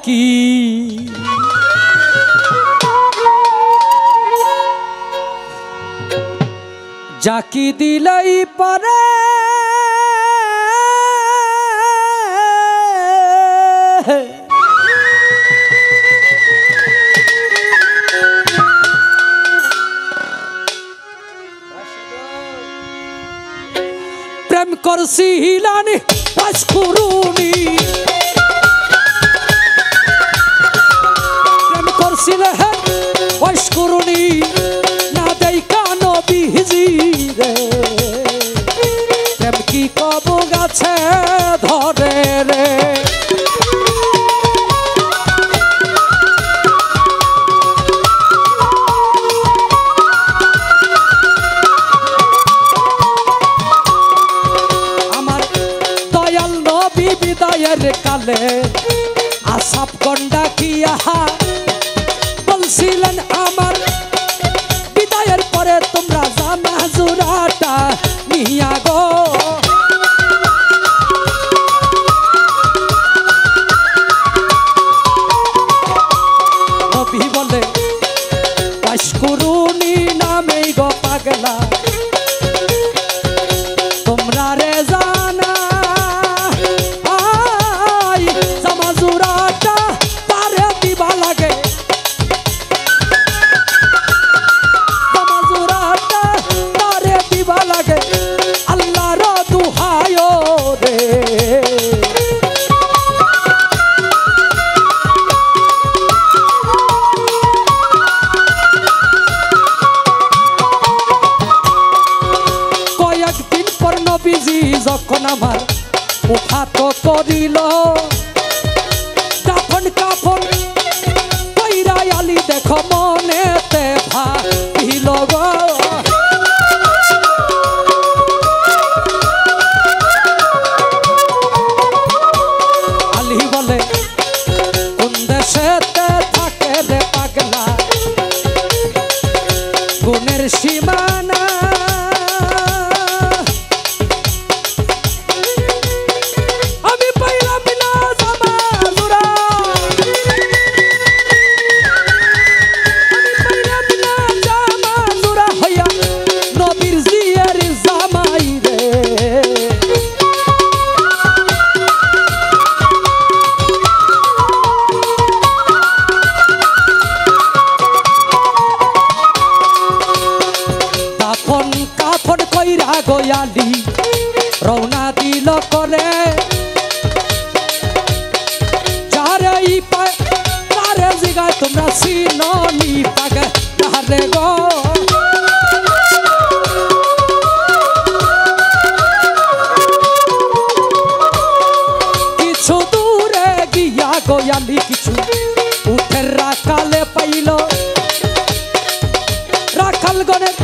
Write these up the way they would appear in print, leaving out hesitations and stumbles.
কি যাকি দিলেই পারে প্রেম করছিলেন বাসকুরুনি প্রেম করছিলেন বাসকুরুনি না দেখা নবীজি রে প্রেম কি কব গাছে ধরে রে কালে আসাপ গন্ডা কিয়া বলছিলেন আমার বিদায়ের পরে তোমরা জামা জোড়াটা নিয়া গো নবী বলে বাসকুরুনি নামেই গো পাগলা তোমরা রে জানা যখন আমার উঠাতো করিল দাফন কাফন কইরা আলি দেখো মনেতে ভাবিল গো আলি বলে কোন দেশেতে থাকে রে পাগলা গুণের সীমানা গোয়ালি রওনা দিল করে যারে পায় তারে জিগায় তোমরা চিননি পাগে তারে গো কিছু দূরে গিয়া গোয়ালি কিছু উঠের রাখালে পাইল রাখাল গনের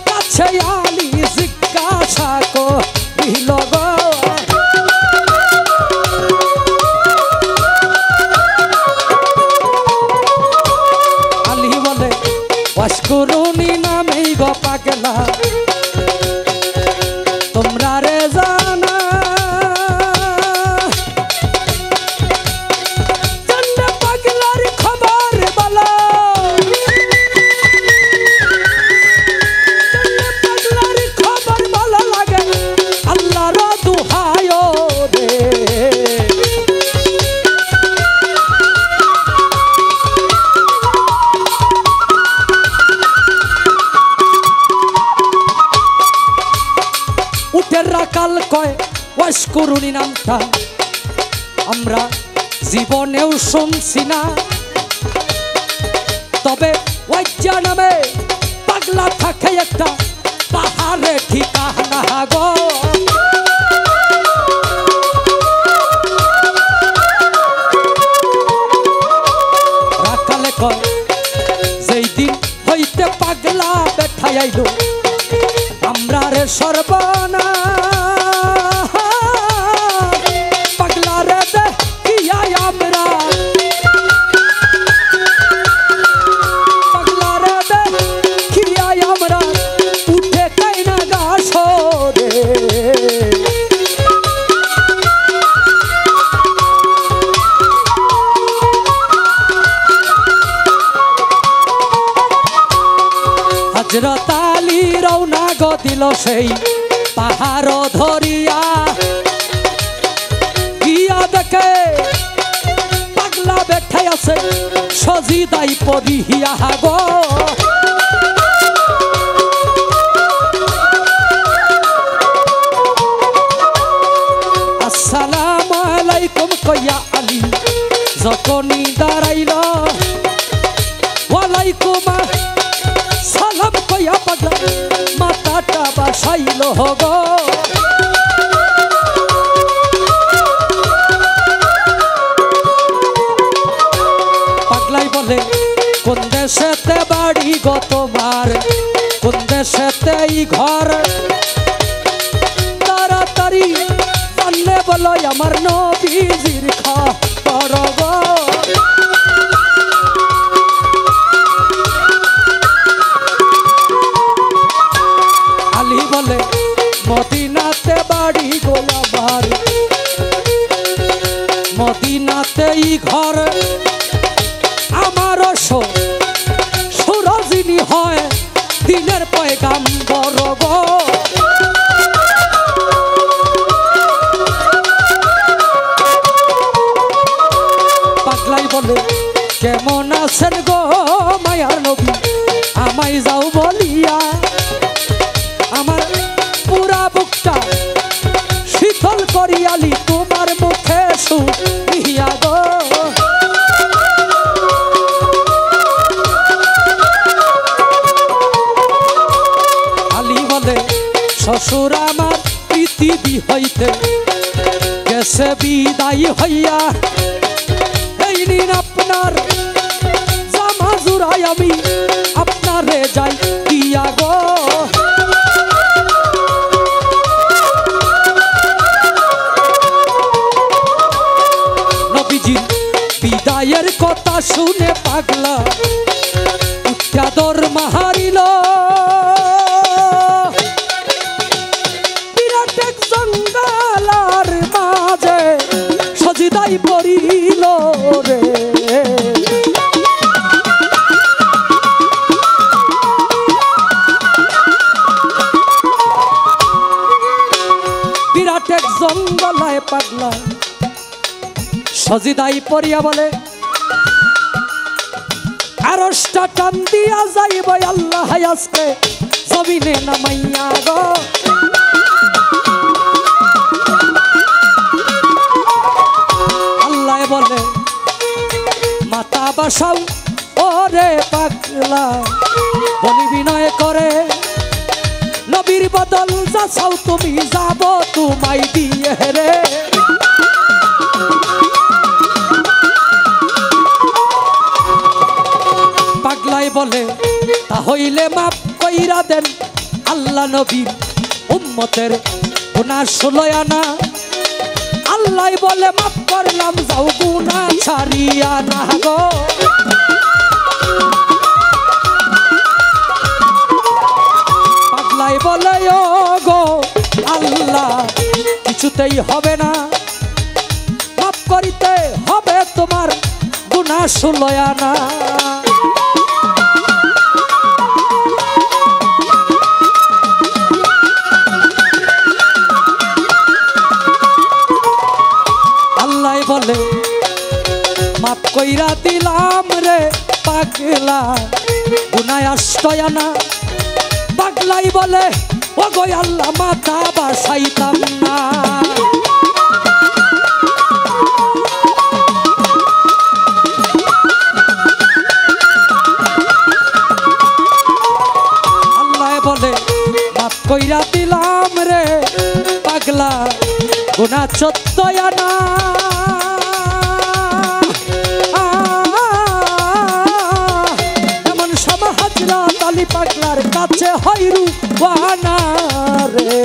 কাছে আলি জিজ্ঞাসা করিল গো আলি বলে বাসকুরুনি নামেই গো পাগলা তোমরা রে জানা পাগলার খবর বলো কাল কয় বাসকুরুনি নামটা আমরা জীবনেও শুনছি না তবে ওয়াজ্জা নামে পাগলা থাকে একটা পাহাড়ে ঠিকানা গো রাখালে কয় যেই দিন হইতে পাগলা বেঠাই আইলো আমরা রে সর্বনা পাগলা রে দেখিয়া আমরা পাগলা রে দেখিয়া আমরা উঠে কাইনা গাছ রে হযরত আলী রওনা গো দিল সেই পাহাড় ধরিয়া গিয়া দেখে পাগলা বেঠাই আছে সজিদাই পড়িয়া গো আসসালামু আলাইকুম কইয়া আলী যখনই দাঁড়াইল ওয়ালাইকুম সালাম কইয়া পাগলা মাথাটা বাসাইল গো পাগলাই বলে কোন দেশেতে বাড়ি গো তোমার কোন দেশেতে ঘর তাড়াতাড়ি জানলে বলো আমার নবীজির খবর গো আলী বলে মদিনাতে বাড়ি গো আমার মদিনাতেই ঘর আমারও সুরজিনী হয় দিনের পয়গাম্বর গো পাগলাই বলে কেমন আছেন গো মায়ার নবী আমায় যাও বলিয়া আমার পুরা বুকটা শীতল করিয়ালি তোমার মুখে শুনিয়া গো আলী বলে শ্বশুর আমার পৃথিবী হইতে গেছে বিদায় হইয়া এই নিন আপনার জামা জুড়াই আমি আপনারে যাই দিয়া গো নবীজির বিদায়ের কথা শুনে পাগলা উচ্চাদর মাহারিল বিরাট এক জঙ্গলার মাঝে সজিদাই পড়িল রে বিরাট এক জঙ্গলায় পাগলা সজিদাই পড়িয়া বলে আরশটা টান দিয়া যাইব আল্লাহ আজকে জমিনে নামাইয়া গো আল্লাহ বলে মাথা বাসাও ওরে পাগলা বলি বিনয় করে নবীর বদল যা চাও তুমি যাব তোমায় দিয়ে রে পাগলাই বলে তাহলে মাপ কইরা দেন আল্লাহ নবীর উম্মতের গুনাহ 16 আনা আল্লাহ বলে মাপ করলাম যাও গুনাহ ছাড়িয়া না গো পাগলাই বলে ও গো আল্লাহ কিছুতেই হবে না মাপ করিতে হবে তোমার গুনাহ 16 আনা বলে মাপ কইরা দিলাম রে পাগলা গুনাহ 8 আনা পাগলাই বলে ও গো আল্লাহ মাথা বাসাইতাম না আল্লাহ বলে মাপ কইরা দিলাম রে পাগলা গুনাহ 14 আনা পাগলার কাছে হইরু বানা রে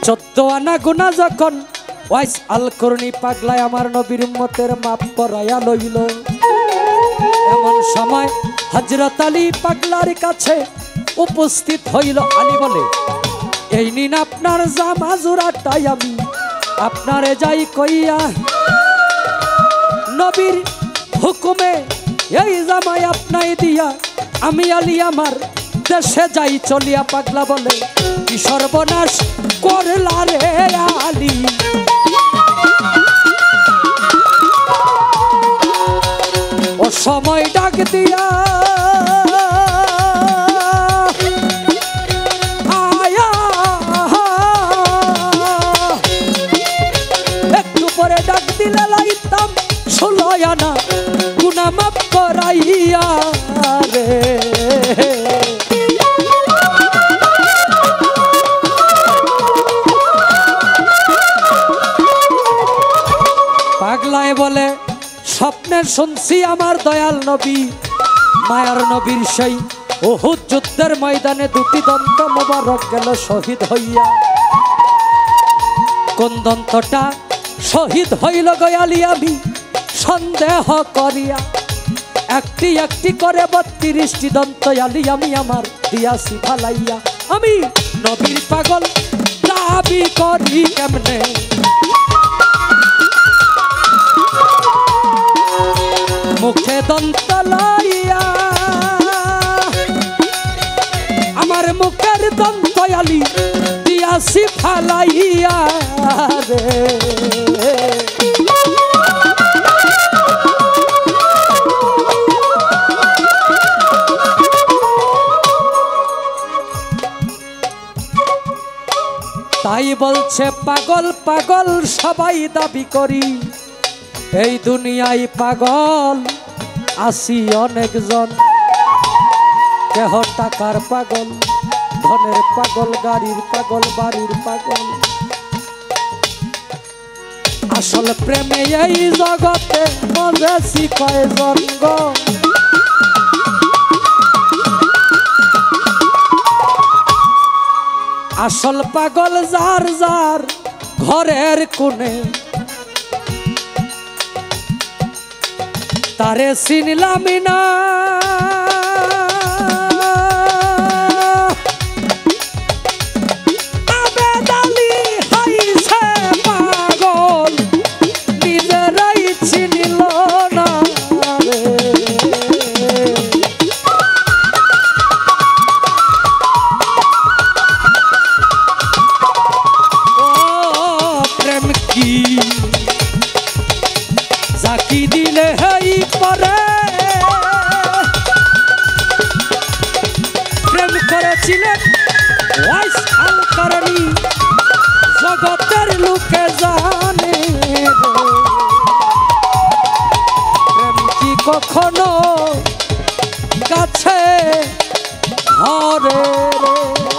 চোদ্দ আনা গুনা যখন ওয়াইস আল করনি পাগলায় আমার নবীর উম্মতের মাপ করাইয়া লইল এমন সময় হযরত আলী পাগলার কাছে উপস্থিত হইল আলী বলে এই নিন আপনার জামা জোড়াটাই আমি আপনারে যাই কইয়া নবীর হুকুমে এই জামাই আপনাই দিয়া আমি আলী আমার দেশে যাই চলিয়া। পাগলা বলে কি সর্বনাশ করলা রে আলী, ও সময় ডাক দিয়া আয়া, একটু পরে ডাক দিলে লাইতাম 16 আনা গুনাহ মাফ করাইয়া রে। পাগলায় বলে স্বপ্নে শুনছি আমার দয়াল নবী মায়ার নবীর সেই উহুদ যুদ্ধের ময়দানে দুটি দন্ত মোবারক গেল শহীদ হইয়া। কোন দন্তটা শহীদ হইল গয়ালি আমি সন্দেহ করিয়া, একটি একটি করে 32টি দন্ত আলী আমি আমার দিয়াছি ফালাইয়া। আমি নবীর পাগল দাবি করি কেমনে, মুখে দন্ত লাইয়া আমার মুখের দন্ত আলী দিয়াছি ফালাইয়া রে। তাই বলছে পাগল পাগল সবাই দাবি করি, এই দুনিয়ায় পাগল আসি অনেকজন। কেহ টাকার পাগল, ধনের পাগল, গাড়ির পাগল, বাড়ির পাগল। আসল প্রেমে এই জগতে মজেছি কয়জন গো, আসল পাগল যার যার ঘরের কোণে। তারে চিনলাম না আবেদ আলী হইছে পাগল, নিজেরাই চিনিল না রে। জাকি দিলে হেই পরে প্রেম করেছিলেন ওয়াইস আল কারণী, জগতের লোকে জানে প্রেম কি কখনো কাছে ধরে রে।